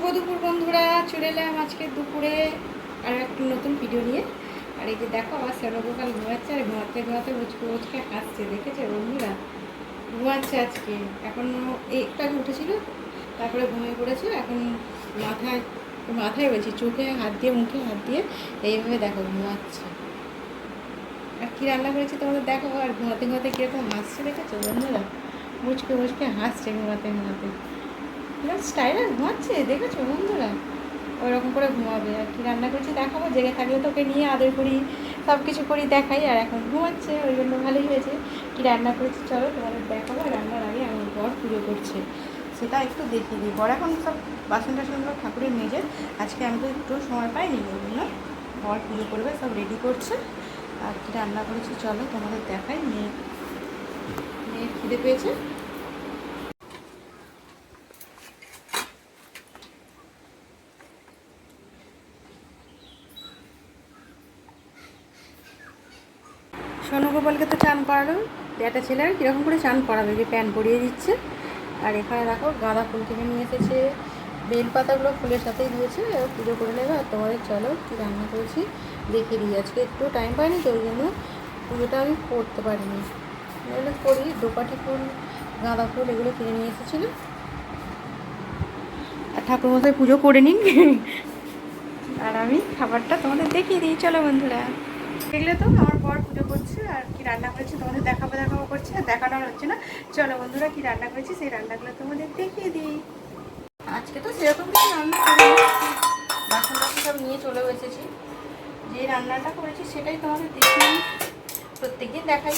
শুভ দুপুর বন্ধুরা, চলে এলাম আজকে দুপুরে আর একটা নতুন ভিডিও নিয়ে। আর এই যে দেখো আমার সনগোপাল ঘুমাচ্ছে, আর ঘুমাতে ঘুমাতে মুচকে মুচকে হাসছে, দেখেছে বন্ধুরা? ঘুমাচ্ছে আজকে, এখন একটু আগে উঠেছিল, তারপরে ঘুমিয়ে পড়েছে। এখন মাথায় মাথায় বলছি, চোখে হাত দিয়ে মুখে হাত দিয়ে এইভাবে দেখো ঘুমাচ্ছে। আর কী রান্না করেছি তোমাদের দেখো, আর ঘুমাতে ঘুমাতে কীরকম হাসছে, দেখেছো বন্ধুরা? মুচকে মুচকে হাসছে ঘুমাতে ঘুমাতে, স্টাইলে ঘুমাচ্ছে, দেখেছো বন্ধুরা? ওরকম করে ঘুমাবে। আর কি রান্না করছি দেখাবো, জেগে থাকলে তোকে নিয়ে আদর করি, সব কিছু করি, দেখাই। আর এখন ঘুমাচ্ছে, ওই জন্য ভালোই হয়েছে। কি রান্না করেছি চলো তোমাদের দেখাবো। রান্নার আগে আমার বর পুজো করছে, সেটা একটু দেখিয়ে দিই। বর এখন সব বাসন টাসনগুলো ঠাকুরের মেজে, আজকে আমি তো একটু সময় পাইনি, ওই জন্য বর পুজো করবে, সব রেডি করছে। আর কি রান্না করেছি চলো তোমাদের দেখাই। মেয়ে খিদে পেয়েছে। সনগোপালকে তো চান করালো, একটা ছেলে আর কীরকম করে চান করাবে, যে প্যান পরিয়ে দিচ্ছে। আর এখানে দেখো গাঁদা ফুল কিনে নিয়ে এসেছে, বেলপাতাগুলো ফুলের সাথেই দিয়েছে, পুজো করে নেবে। আর তোমাদের চলো কী রান্না করেছি দেখিয়ে দিই। আজকে একটু টাইম পাইনি তো, ওই জন্য পুজোটা আমি করতে পারিনি। এগুলো করি, দোপাটি ফুল, গাঁদা ফুল এগুলো কিনে নিয়ে এসেছিলো। আর ঠাকুরমশাই পুজো করে নিন, আর আমি খাবারটা তোমাদের দেখিয়ে দিই। চলো বন্ধুরা, দেখলে তো আমার বর পুজো করছে, আর কি রান্না করেছি তোমাদের দেখাবো করছে, আর দেখানোর হচ্ছে না। চলো বন্ধুরা, কি রান্না করেছি সেই রান্নাগুলো তোমাদের দেখিয়ে দিই। আজকে তো সেরকম কিছু রান্না করিনি, বাসন টাসন সব নিয়ে চলে এসেছি। যে রান্নাটা করেছি সেটাই তোমাদের দেখিয়ে নিই, প্রত্যেকদিন দেখাই।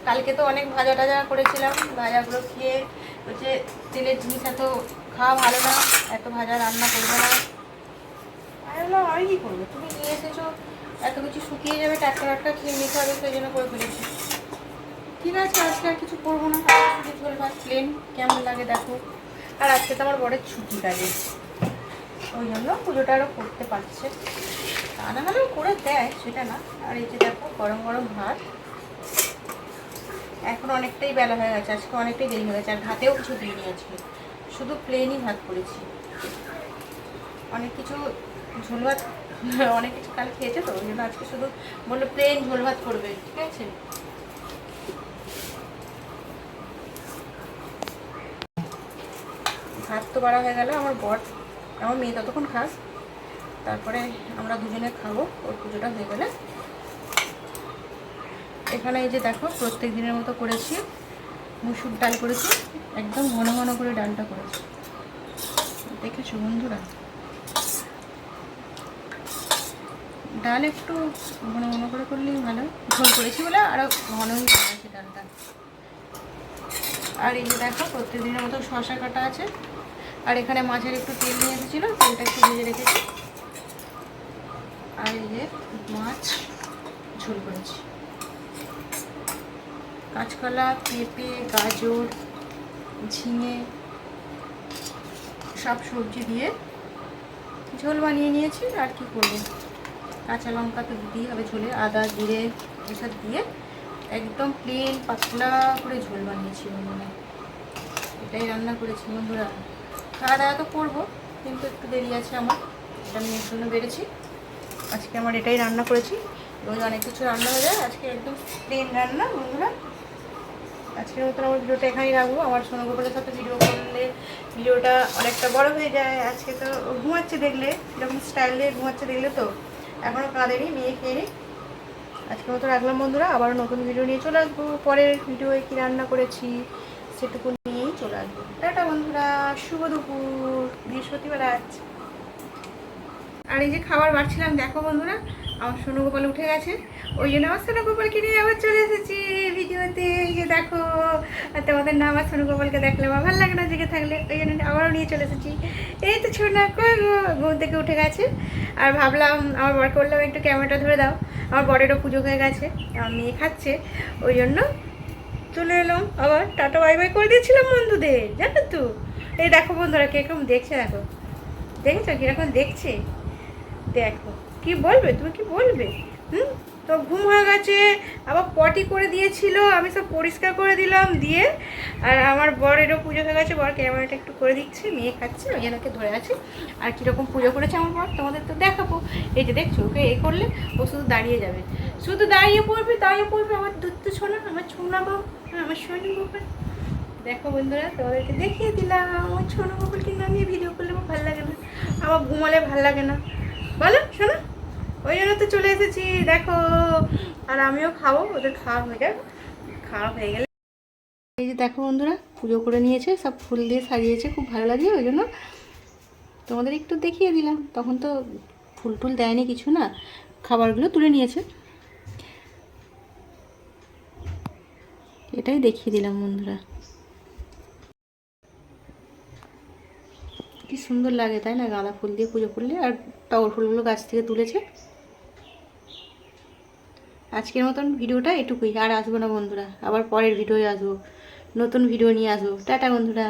কালকে তো অনেক ভাজা টাজা করেছিলাম, ভাজাগুলো খেয়ে হচ্ছে তেলের জিনিস এত খাওয়া ভালো না, এত ভাজা রান্না করবে না। আমি কী করবো, তুমি নিয়ে এসেছো, এত কিছু শুকিয়ে যাবে, টাটকা টাটকা খেয়ে নিতে হবে, সেই জন্য করে ফেলেছি। ঠিক আছে, আজকে আর কিছু করবো না, শুধু ঝোল ভাত প্লেন কেমন লাগে দেখো। আর আজকে তো আমার বরের ছুটি কাজে, ওই জন্য পুজোটা আরও করতে পারছে। তা না হলেও করে দেয়, সেটা না। আর এই যে দেখো গরম গরম ভাত, এখন অনেকটাই বেলা হয়ে গেছে, আজকে অনেকটাই দেরি হয়ে গেছে। আর ভাতেও কিছু দিইনি আজকে, শুধু প্লেনই ভাত করেছি। অনেক কিছু ঝোল ভাত অনেক কিছু কাল খেয়েছে তো, ওই জন্য আজকে শুধু বললো প্লেন ঝোল ভাত করবে, ঠিক আছে। ভাত তো বাড়া হয়ে গেল, আমার বর আমার মেয়ে ততক্ষণ খাস, তারপরে আমরা দুজনে খাবো, ওর পুজোটা হয়ে গেলে। এখানে এই যে দেখো প্রত্যেক দিনের মতো করেছি, মুসুর ডাল করেছি, একদম ঘন ঘন করে ডালটা করেছি, দেখেছো বন্ধুরা? ডাল একটু ঘন ঘন করে করলেই ভালো, ঝোল করেছি বলে আরও ঘনই করেছি ডালটা। আর এই যে দেখো প্রত্যেক দিনের মতো শসা কাটা আছে, আর এখানে মাছের একটু তেল নিয়ে এসেছিলো, তেলটা একটু ভেজে রেখেছি। আর এই যে মাছ ঝোল করেছি, কাঁচকলা, পেঁপে, গাজর, ঝিঙে সব সবজি দিয়ে ঝোল বানিয়ে নিয়েছি। আর কি করবো, কাঁচা লঙ্কা তো দিতেই হবে ঝোলে, আদা জিরে এসব দিয়ে একদম প্লেন পাতলা করে ঝোল বানিয়েছি বন্ধুরা। এটাই রান্না করেছি বন্ধুরা। খাওয়া দাওয়া তো করবো, কিন্তু একটু দেরি আছে আমার, এটা মেয়ের জন্য বেড়েছি। আজকে আমার এটাই রান্না করেছি, রোজ অনেক কিছু রান্না হয়ে যায়, আজকে একদম প্লেন রান্না বন্ধুরা। আজকের মতন আমার ভিডিওটা এখানেই রাখবো। আমার সনগোপালের সাথে ভিডিও করলে ভিডিওটা অনেকটা বড় হয়ে যায়। আজকে তো ঘুমাচ্ছে, দেখলে এরকম স্টাইলে ঘুমাচ্ছে, দেখলে তো এখনও কাঁদেনি, মেয়ে খেয়ে নিই। আজকের মতো রাখলাম বন্ধুরা, আবারও নতুন ভিডিও নিয়ে চলে আসবো। পরের ভিডিওয়ে কী রান্না করেছি সেটুকু নিয়েই চলে আসবো। টাটা বন্ধুরা, শুভ দুপুর, বৃহস্পতিবার আজ। আর এই যে খাবার বাড়ছিলাম, দেখো বন্ধুরা আমার সনগোপাল উঠে গেছে, ওই জন্য আমার সনগোপালকে নিয়ে আবার চলে এসেছি ভিডিওতে। এই যে দেখো, আর তোমাদের না আমার সনগোপালকে দেখলে আমার ভালো লাগে না জেগে থাকলে, ওই জন্য আবারও নিয়ে চলে এসেছি। এই তো ছোনা করবো, ঘুম থেকে উঠে গেছে। আর ভাবলাম আমার বরকে বললাম একটু ক্যামেরাটা ধরে দাও, আমার বরেরও পুজো হয়ে গেছে, আমার মেয়ে খাচ্ছে, ওই জন্য চলে এলাম। আবার টাটা বাই বাই করে দিয়েছিলাম বন্ধুদের, জানো তো। এই দেখো বন্ধুরা কীরকম দেখছে, দেখো দেখেছো কীরকম দেখছে, দেখো কি বলবে, তুমি কি বলবে? তো ঘুম হয়ে গেছে, আবার পটি করে দিয়েছিল, আমি সব পরিষ্কার করে দিলাম দিয়ে। আর আমার বরেরও পুজো হয়ে গেছে, বর ক্যামেরাটা একটু করে দিচ্ছে, মেয়ে খাচ্ছে, ওই জন্য ওকে ধরে আছে। আর কীরকম পুজো করেছে আমার বর তোমাদের তো দেখাবো। এই যে দেখছো, ওকে এ করলে ও শুধু দাঁড়িয়ে যাবে, শুধু দাঁড়িয়ে পড়বে আমার দুধ ছোনা, আমার ছোনা বাবু, আমার সোনা বাবু। দেখো বন্ধুরা, তোমাদেরকে দেখিয়ে দিলাম আমার ছোনা বাবুকে নামিয়ে ভিডিও করলে আমার ভালো লাগে না, আমার ঘুমালে ভালো লাগে না, বলো শোনো, ওই জন্য তো চলে এসেছি দেখো। আর আমিও খাবো, ওদের খাওয়া হয়ে যাবে, খাওয়া হয়ে গেলে। এই যে দেখো বন্ধুরা, পুজো করে নিয়েছে, সব ফুল দিয়ে সাজিয়েছে, খুব ভালো লাগে, ওই জন্য তোমাদের একটু দেখিয়ে দিলাম। তখন তো ফুল টুল দেয়নি কিছু না, খাবারগুলো তুলে নিয়েছে, এটাই দেখিয়ে দিলাম বন্ধুরা। কি সুন্দর লাগে তাই না, গাঁদা ফুল দিয়ে পুজো করলে। আর টগর ফুলগুলো গাছ থেকে তুলেছে। আজকের মতন ভিডিওটা এটুকুই, আর আসবো না বন্ধুরা, আবার পরের ভিডিওয় আসবো, নতুন ভিডিও নিয়ে আসবো। টাটা বন্ধুরা।